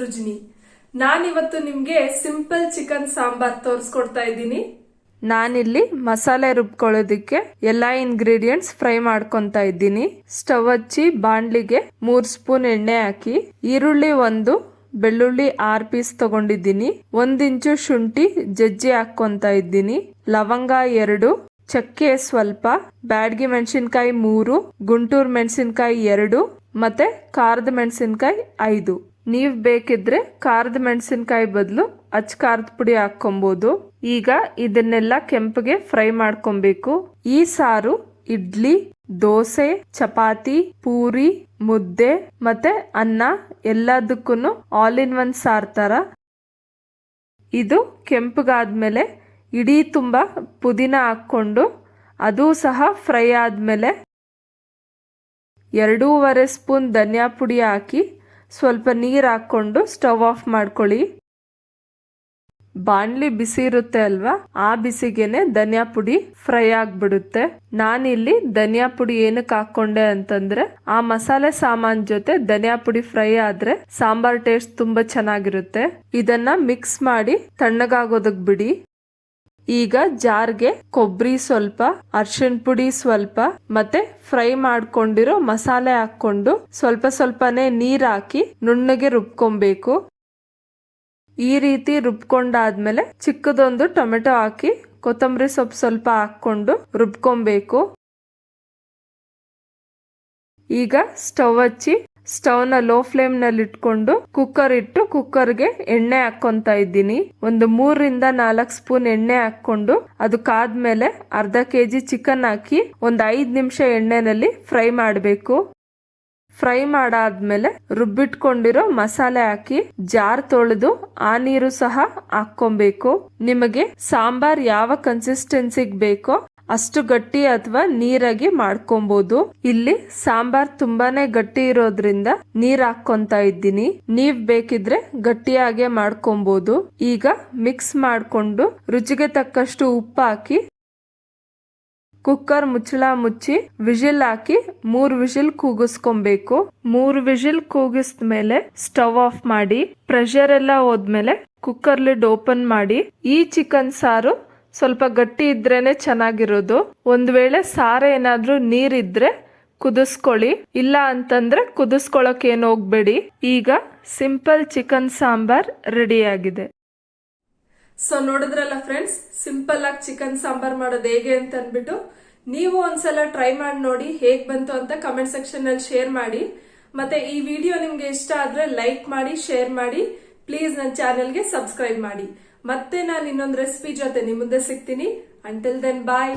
ಸೃಜನಿ. ನಾನಿವತ್ತು ನಿಮ್ಗೆ simple chicken sambar ತೋರಿಸ್ಕೊಡ್ತಾ ಇದ್ದೀನಿ. ನಾನಿಲ್ಲಿ ಮಸಾಲೆ ರುಬ್ಕೊಳ್ಳೋದಿಕ್ಕೆ ಎಲ್ಲಾ ಇಂಗ್ರೀಡಿಯೆಂಟ್ಸ್ ಫ್ರೈ ಮಾಡ್ಕೊಂತ ಇದ್ದೀನಿ. ಸ್ಟವ್ ಹಚ್ಚಿ ಬಾಂಡ್ಲಿಗೆ 3 ಸ್ಪೂನ್ ಎಣ್ಣೆ ಹಾಕಿ, ಈರುಳ್ಳಿ 1, ಬೆಳ್ಳುಳ್ಳಿ 6 ಪೀಸ್ ತಗೊಂಡಿದ್ದೀನಿ. 1 ಇಂಚು ಶುಂಠಿ ಜಜ್ಜಿ ಹಾಕೊಂತ ಇದ್ದೀನಿ. ಲವಂಗ 2, ಚಕ್ಕೆ ಸ್ವಲ್ಪ, ಬ್ಯಾಡಗಿ ಮೆಣಸಿನಕಾಯಿ 3, ಗುಂಟೂರು ಮೆಣಸಿನಕಾಯಿ 2 ಮತ್ತೆ ಖಾರದ ಮೆಣಸಿನಕಾಯಿ 5. ನೀವ್ ಬೇಕಿದ್ರೆ ಖಾರದ ಮೆಣಸಿನಕಾಯಿ ಬದಲು ಅಚ್ಚ ಖಾರದ ಪುಡಿ ಹಾಕೊಬಹುದು. ಈಗ ಇದನ್ನೆಲ್ಲ ಕೆಂಪಗೆ ಫ್ರೈ ಮಾಡ್ಕೊಬೇಕು. ಈ ಸಾರು ಇಡ್ಲಿ, ದೋಸೆ, ಚಪಾತಿ, ಪೂರಿ, ಮುದ್ದೆ ಮತ್ತೆ ಅನ್ನ ಎಲ್ಲದಕ್ಕೂ ಆಲ್ ಇನ್ ಒನ್ ಸಾರ್ ತರ. ಇದು ಕೆಂಪಗಾದ್ಮೇಲೆ ಇಡೀ ತುಂಬಾ ಪುದೀನ ಹಾಕೊಂಡು ಅದು ಸಹ ಫ್ರೈ ಆದ್ಮೇಲೆ 2.5 ಸ್ಪೂನ್ ಧನಿಯಾ ಪುಡಿ ಹಾಕಿ ಸ್ವಲ್ಪ ನೀರು ಹಾಕೊಂಡು ಸ್ಟವ್ ಆಫ್ ಮಾಡ್ಕೊಳ್ಳಿ. ಬಾಣ್ಲಿ ಬಿಸಿ ಇರುತ್ತೆ ಅಲ್ವಾ, ಆ ಬಿಸಿಗೆನೆ ಧನಿಯಾ ಪುಡಿ ಫ್ರೈ ಆಗ್ಬಿಡುತ್ತೆ. ನಾನಿಲ್ಲಿ ಧನಿಯಾ ಪುಡಿ ಏನಕ್ಕೆ ಹಾಕೊಂಡೆ ಅಂತಂದ್ರೆ, ಆ ಮಸಾಲೆ ಸಾಮಾನ್ ಜೊತೆ ಧನಿಯಾ ಪುಡಿ ಫ್ರೈ ಆದ್ರೆ ಸಾಂಬಾರ್ ಟೇಸ್ಟ್ ತುಂಬಾ ಚೆನ್ನಾಗಿರುತ್ತೆ. ಇದನ್ನ ಮಿಕ್ಸ್ ಮಾಡಿ ತಣ್ಣಗಾಗೋದಕ್ ಬಿಡಿ. ಈಗ ಜಾರ್ಗೆ ಕೊಬ್ಬರಿ ಸ್ವಲ್ಪ, ಅರ್ಶಿಣ ಪುಡಿ ಸ್ವಲ್ಪ ಮತ್ತೆ ಫ್ರೈ ಮಾಡ್ಕೊಂಡಿರೋ ಮಸಾಲೆ ಹಾಕೊಂಡು ಸ್ವಲ್ಪ ಸ್ವಲ್ಪನೇ ನೀರ್ ಹಾಕಿ ನುಣ್ಣಗೆ ರುಬ್ಕೊಬೇಕು. ಈ ರೀತಿ ರುಬ್ಕೊಂಡಾದ್ಮೇಲೆ ಚಿಕ್ಕದೊಂದು ಟೊಮೆಟೊ ಹಾಕಿ ಕೊತ್ತಂಬರಿ ಸೊಪ್ಪು ಸ್ವಲ್ಪ ಹಾಕೊಂಡು ರುಬ್ಕೊಬೇಕು. ಈಗ ಸ್ಟವ್ ಹಚ್ಚಿ ಸ್ಟವ್ನ ಲೋ ಫ್ಲೇಮ್ ನಲ್ಲಿ ಇಟ್ಕೊಂಡು ಕುಕ್ಕರ್ ಇಟ್ಟು ಕುಕ್ಕರ್ಗೆ ಎಣ್ಣೆ ಹಾಕೊಂತ ಇದ್ದೀನಿ. 3 ರಿಂದ 4 ಸ್ಪೂನ್ ಎಣ್ಣೆ ಹಾಕೊಂಡು ಅದು ಕಾದ್ಮೇಲೆ ಅರ್ಧ ಕೆಜಿ ಚಿಕನ್ ಹಾಕಿ 5 ನಿಮಿಷ ಎಣ್ಣೆನಲ್ಲಿ ಫ್ರೈ ಮಾಡಬೇಕು. ಫ್ರೈ ಮಾಡಾದ್ಮೇಲೆ ರುಬ್ಬಿಟ್ಕೊಂಡಿರೋ ಮಸಾಲೆ ಹಾಕಿ ಜಾರ್ ತೊಳೆದು ಆ ನೀರು ಸಹ ಹಾಕೊಬೇಕು. ನಿಮಗೆ ಸಾಂಬಾರ್ ಯಾವ ಕನ್ಸಿಸ್ಟೆನ್ಸಿಗೆ ಬೇಕೋ ಅಷ್ಟು ಗಟ್ಟಿ ಅಥವಾ ನೀರಾಗಿ ಮಾಡ್ಕೊಬಹುದು. ಇಲ್ಲಿ ಸಾಂಬಾರ್ ತುಂಬಾನೇ ಗಟ್ಟಿ ಇರೋದ್ರಿಂದ ನೀರ್ ಹಾಕೊಂತ ಇದ್ದೀನಿ. ನೀವ್ ಬೇಕಿದ್ರೆ ಗಟ್ಟಿಯಾಗೆ ಮಾಡ್ಕೊಬಹುದು. ಈಗ ಮಿಕ್ಸ್ ಮಾಡ್ಕೊಂಡು ರುಚಿಗೆ ತಕ್ಕಷ್ಟು ಉಪ್ಪು ಹಾಕಿ ಕುಕ್ಕರ್ ಮುಚ್ಚಳ ಮುಚ್ಚಿ ವಿಜಿಲ್ ಹಾಕಿ 3 ವಿಜಿಲ್ ಕೂಗಿಸ್ಕೊಬೇಕು. 3 ವಿಜಿಲ್ ಕೂಗಿಸ್ಮೇಲೆ ಸ್ಟವ್ ಆಫ್ ಮಾಡಿ ಪ್ರೆಷರ್ ಎಲ್ಲ ಹೋದ್ಮೇಲೆ ಕುಕ್ಕರ್ ಲಿಡ್ ಓಪನ್ ಮಾಡಿ. ಈ ಚಿಕನ್ ಸಾರು ಸ್ವಲ್ಪ ಗಟ್ಟಿ ಇದ್ರೇನೆ ಚೆನ್ನಾಗಿರೋದು. ಒಂದ್ ವೇಳೆ ಸಾರು ಏನಾದ್ರೂ ನೀರಿದ್ರೆ ಕುದಿಸ್ಕೊಳ್ಳಿ, ಇಲ್ಲ ಅಂತಂದ್ರೆ ಕುದಿಸ್ಕೊಳಕ್ ಏನು ಹೋಗ್ಬೇಡಿ. ಈಗ ಸಿಂಪಲ್ ಚಿಕನ್ ಸಾಂಬಾರ್ ರೆಡಿ ಆಗಿದೆ. ಸೊ ನೋಡಿದ್ರಲ್ಲ ಫ್ರೆಂಡ್ಸ್, ಸಿಂಪಲ್ ಆಗಿ ಚಿಕನ್ ಸಾಂಬಾರ್ ಮಾಡೋದು ಹೇಗೆ ಅಂತ ಅನ್ಬಿಟ್ಟು ನೀವು ಒಂದ್ಸಲ ಟ್ರೈ ಮಾಡಿ ನೋಡಿ, ಹೇಗ್ ಬಂತು ಅಂತ ಕಮೆಂಟ್ ಸೆಕ್ಷನ್ ನಲ್ಲಿ ಶೇರ್ ಮಾಡಿ. ಮತ್ತೆ ಈ ವಿಡಿಯೋ ನಿಮ್ಗೆ ಇಷ್ಟ ಆದ್ರೆ ಲೈಕ್ ಮಾಡಿ, ಶೇರ್ ಮಾಡಿ. ಪ್ಲೀಸ್ ನನ್ನ ಚಾನೆಲ್ಗೆ ಸಬ್ಸ್ಕ್ರೈಬ್ ಮಾಡಿ. ಮತ್ತೆ ನಾನು ಇನ್ನೊಂದು ರೆಸಿಪಿ ಜೊತೆ ನಿಮ್ ಮುಂದೆ ಸಿಗ್ತೀನಿ. ಅಂಟಿಲ್ ದೆನ್ ಬಾಯ್.